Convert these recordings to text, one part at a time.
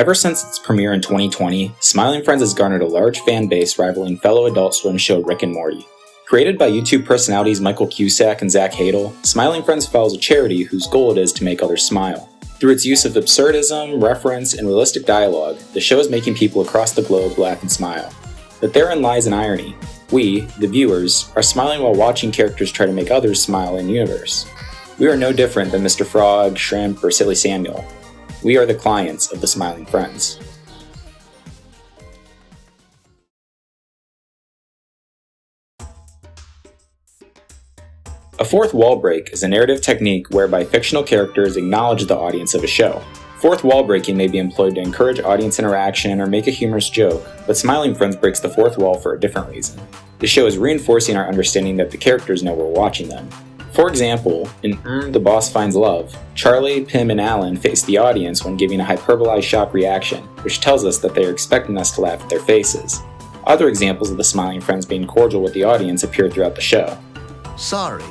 Ever since its premiere in 2020, Smiling Friends has garnered a large fan base rivaling fellow Adult Swim show Rick and Morty. Created by YouTube personalities Michael Cusack and Zach Hadel, Smiling Friends follows a charity whose goal it is to make others smile. Through its use of absurdism, reference, and realistic dialogue, the show is making people across the globe laugh and smile. But therein lies an irony. We, the viewers, are smiling while watching characters try to make others smile in universe. We are no different than Mr. Frog, Shrimp, or Silly Samuel. We are the clients of the Smiling Friends. A fourth wall break is a narrative technique whereby fictional characters acknowledge the audience of a show. Fourth wall breaking may be employed to encourage audience interaction or make a humorous joke, but Smiling Friends breaks the fourth wall for a different reason. The show is reinforcing our understanding that the characters know we're watching them. For example, in The Boss Finds Love, Charlie, Pim, and Alan face the audience when giving a hyperbolized shock reaction, which tells us that they are expecting us to laugh at their faces. Other examples of the Smiling Friends being cordial with the audience appear throughout the show. Sorry.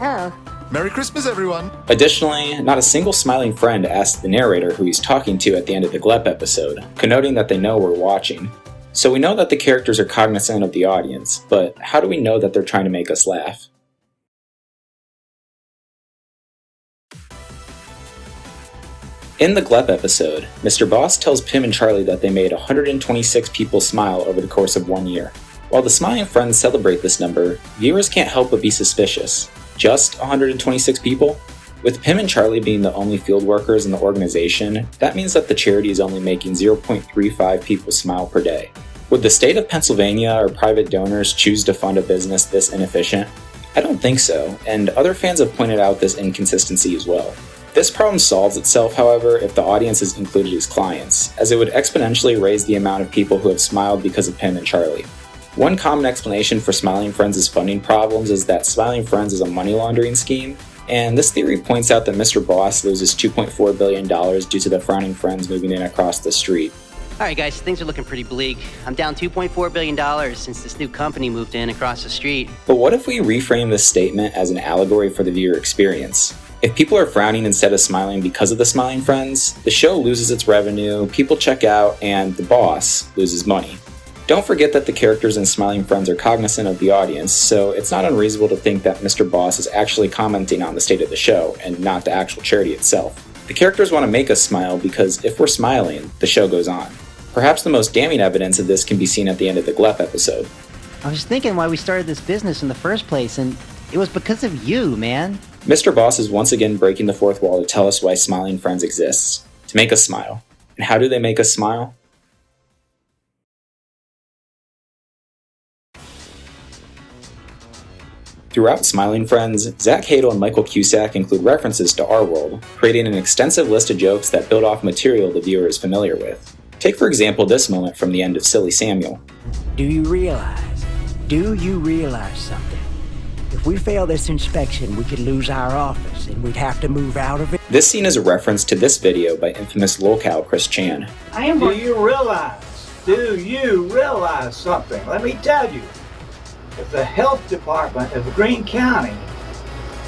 Oh. Merry Christmas, everyone! Additionally, not a single smiling friend asks the narrator who he's talking to at the end of the GLEP episode, connoting that they know we're watching. So we know that the characters are cognizant of the audience, but how do we know that they're trying to make us laugh? In the GLEP episode, Mr. Boss tells Pim and Charlie that they made 126 people smile over the course of 1 year. While the Smiling Friends celebrate this number, viewers can't help but be suspicious. Just 126 people? With Pim and Charlie being the only field workers in the organization, that means that the charity is only making 0.35 people smile per day. Would the state of Pennsylvania or private donors choose to fund a business this inefficient? I don't think so, and other fans have pointed out this inconsistency as well. This problem solves itself, however, if the audience is included as clients, as it would exponentially raise the amount of people who have smiled because of Pim and Charlie. One common explanation for Smiling Friends' funding problems is that Smiling Friends is a money laundering scheme, and this theory points out that Mr. Boss loses $2.4 billion due to the frowning friends moving in across the street. Alright guys, things are looking pretty bleak. I'm down $2.4 billion since this new company moved in across the street. But what if we reframe this statement as an allegory for the viewer experience? If people are frowning instead of smiling because of the Smiling Friends, the show loses its revenue, people check out, and the boss loses money. Don't forget that the characters in Smiling Friends are cognizant of the audience, so it's not unreasonable to think that Mr. Boss is actually commenting on the state of the show, and not the actual charity itself. The characters want to make us smile because if we're smiling, the show goes on. Perhaps the most damning evidence of this can be seen at the end of the GLEP episode. I was thinking why we started this business in the first place, and it was because of you, man. Mr. Boss is once again breaking the fourth wall to tell us why Smiling Friends exists. To make us smile. And how do they make us smile? Throughout Smiling Friends, Zach Hadel and Michael Cusack include references to our world, creating an extensive list of jokes that build off material the viewer is familiar with. Take for example this moment from the end of Silly Samuel. Do you realize something? If we fail this inspection, we could lose our office and we'd have to move out of it. This scene is a reference to this video by infamous locale Chris Chan. Do you realize something? Let me tell you. If the health department of Greene County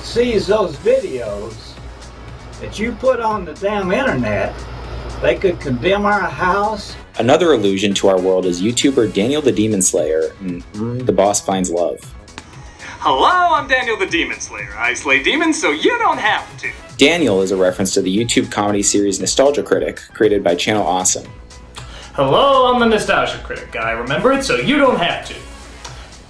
sees those videos that you put on the damn internet, they could condemn our house. Another allusion to our world is YouTuber Daniel the Demon Slayer in The Boss Finds Love. Hello, I'm Daniel the Demon Slayer. I slay demons so you don't have to. Daniel is a reference to the YouTube comedy series Nostalgia Critic, created by Channel Awesome. Hello, I'm the Nostalgia Critic guy. Remember it so you don't have to.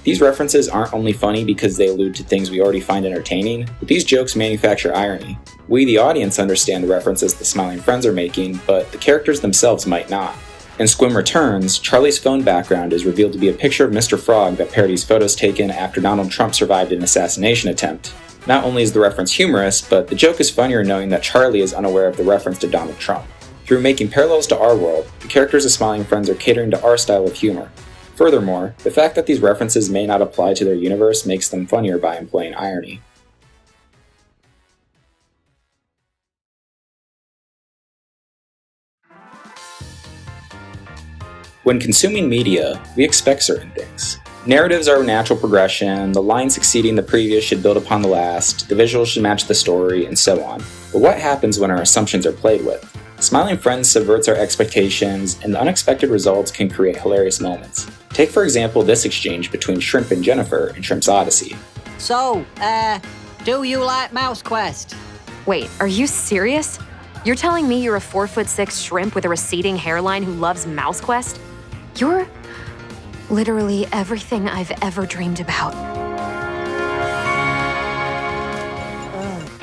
These references aren't only funny because they allude to things we already find entertaining, but these jokes manufacture irony. We, the audience, understand the references the Smiling Friends are making, but the characters themselves might not. In Squim Returns, Charlie's phone background is revealed to be a picture of Mr. Frog that parodies photos taken after Donald Trump survived an assassination attempt. Not only is the reference humorous, but the joke is funnier knowing that Charlie is unaware of the reference to Donald Trump. Through making parallels to our world, the characters of Smiling Friends are catering to our style of humor. Furthermore, the fact that these references may not apply to their universe makes them funnier by employing irony. When consuming media, we expect certain things. Narratives are a natural progression, the line succeeding the previous should build upon the last, the visuals should match the story, and so on. But what happens when our assumptions are played with? Smiling Friends subverts our expectations, and the unexpected results can create hilarious moments. Take for example this exchange between Shrimp and Jennifer in Shrimp's Odyssey. So, do you like Mouse Quest? Wait, are you serious? You're telling me you're a 4'6" shrimp with a receding hairline who loves Mouse Quest? You're literally everything I've ever dreamed about.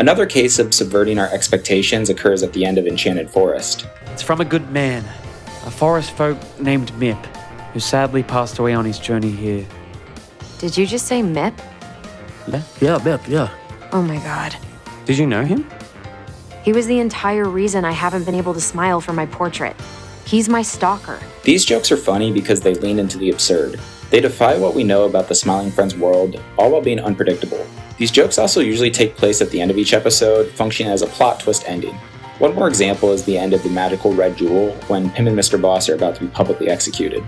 Another case of subverting our expectations occurs at the end of Enchanted Forest. It's from a good man, a forest folk named Mip, who sadly passed away on his journey here. Did you just say Mip? Yeah, Mip, yeah. Oh my god. Did you know him? He was the entire reason I haven't been able to smile for my portrait. He's my stalker. These jokes are funny because they lean into the absurd. They defy what we know about the Smiling Friends world, all while being unpredictable. These jokes also usually take place at the end of each episode, functioning as a plot twist ending. One more example is the end of The Magical Red Jewel, when Pim and Mr. Boss are about to be publicly executed.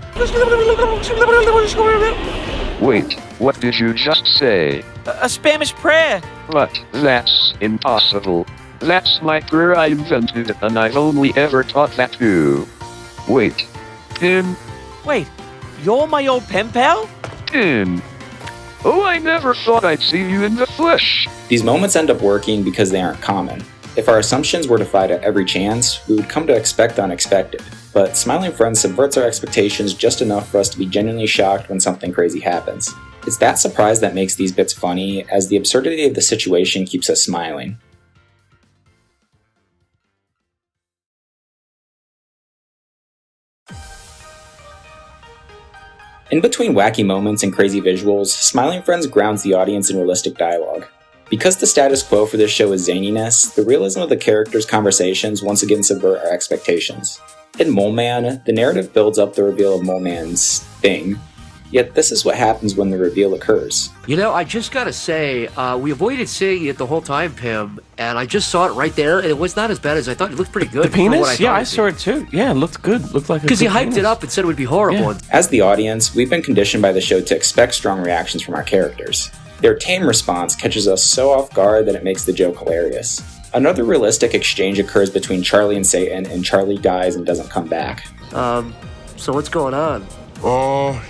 Wait, what did you just say? A Spanish prayer! But that's impossible. That's my prayer I invented, and I've only ever taught that to... Wait. Pim? Wait, you're my old pen pal? Pim? Oh, I never thought I'd see you in the flesh. These moments end up working because they aren't common. If our assumptions were defied at every chance, we would come to expect the unexpected. But Smiling Friends subverts our expectations just enough for us to be genuinely shocked when something crazy happens. It's that surprise that makes these bits funny, as the absurdity of the situation keeps us smiling. In between wacky moments and crazy visuals, Smiling Friends grounds the audience in realistic dialogue. Because the status quo for this show is zaniness, the realism of the characters' conversations once again subvert our expectations. In Mole Man, the narrative builds up the reveal of Mole Man's thing, yet this is what happens when the reveal occurs. You know, I just gotta say, we avoided seeing it the whole time, Pim, and I just saw it right there, and it was not as bad as I thought. It looked pretty good. The penis? Yeah, I saw it too. Yeah, it looked good. Looked like a because he hyped penis. it up and said it would be horrible. Yeah. As the audience, we've been conditioned by the show to expect strong reactions from our characters. Their tame response catches us so off guard that it makes the joke hilarious. Another realistic exchange occurs between Charlie and Satan, and Charlie dies and doesn't come back. So what's going on?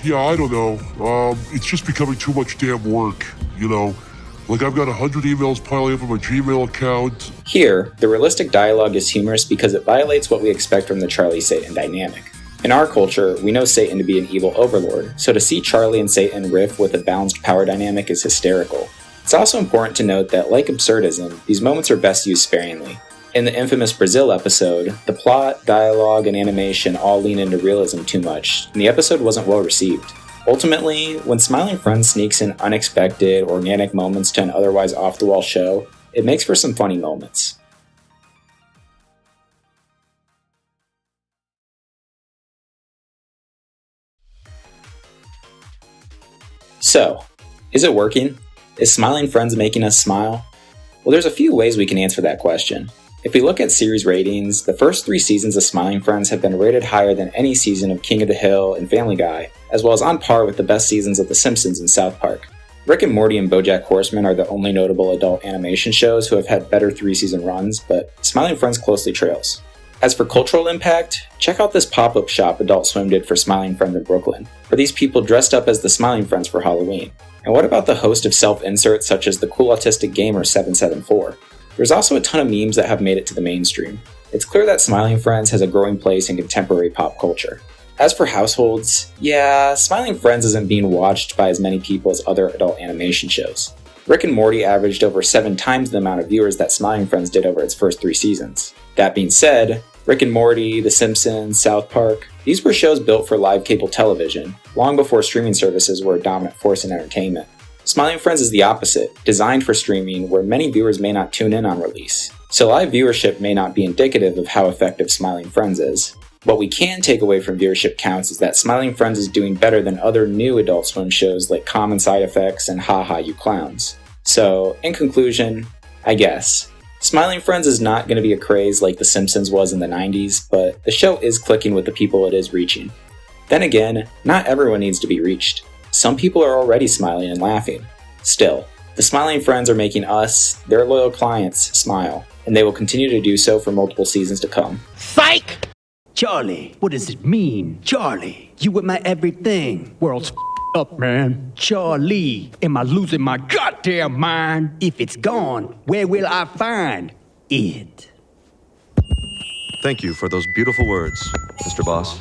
Yeah, I don't know. It's just becoming too much damn work, you know? Like, I've got 100 emails piling up on my Gmail account. Here, the realistic dialogue is humorous because it violates what we expect from the Charlie-Satan dynamic. In our culture, we know Satan to be an evil overlord, so to see Charlie and Satan riff with a balanced power dynamic is hysterical. It's also important to note that, like absurdism, these moments are best used sparingly. In the infamous Brazil episode, the plot, dialogue, and animation all lean into realism too much, and the episode wasn't well received. Ultimately, when Smiling Friends sneaks in unexpected, organic moments to an otherwise off-the-wall show, it makes for some funny moments. So, is it working? Is Smiling Friends making us smile? Well, there's a few ways we can answer that question. If we look at series ratings, the first 3 seasons of Smiling Friends have been rated higher than any season of King of the Hill and Family Guy, as well as on par with the best seasons of The Simpsons and South Park. Rick and Morty and BoJack Horseman are the only notable adult animation shows who have had better 3-season runs, but Smiling Friends closely trails. As for cultural impact, check out this pop-up shop Adult Swim did for Smiling Friends in Brooklyn, where these people dressed up as the Smiling Friends for Halloween. And what about the host of self-inserts such as the cool autistic gamer 774? There's also a ton of memes that have made it to the mainstream. It's clear that Smiling Friends has a growing place in contemporary pop culture. As for households, yeah, Smiling Friends isn't being watched by as many people as other adult animation shows. Rick and Morty averaged over 7 times the amount of viewers that Smiling Friends did over its first 3 seasons. That being said, Rick and Morty, The Simpsons, South Park, these were shows built for live cable television, long before streaming services were a dominant force in entertainment. Smiling Friends is the opposite, designed for streaming where many viewers may not tune in on release. So live viewership may not be indicative of how effective Smiling Friends is. What we can take away from viewership counts is that Smiling Friends is doing better than other new Adult Swim shows like Common Side Effects and Ha Ha You Clowns. So, in conclusion, I guess, Smiling Friends is not going to be a craze like The Simpsons was in the 90s, but the show is clicking with the people it is reaching. Then again, not everyone needs to be reached. Some people are already smiling and laughing. Still, the Smiling Friends are making us, their loyal clients, smile, and they will continue to do so for multiple seasons to come. Psych! Charlie, what does it mean? Charlie, you were my everything. World's up, man. Charlie, am I losing my goddamn mind? If it's gone, where will I find it? Thank you for those beautiful words, Mr. Boss.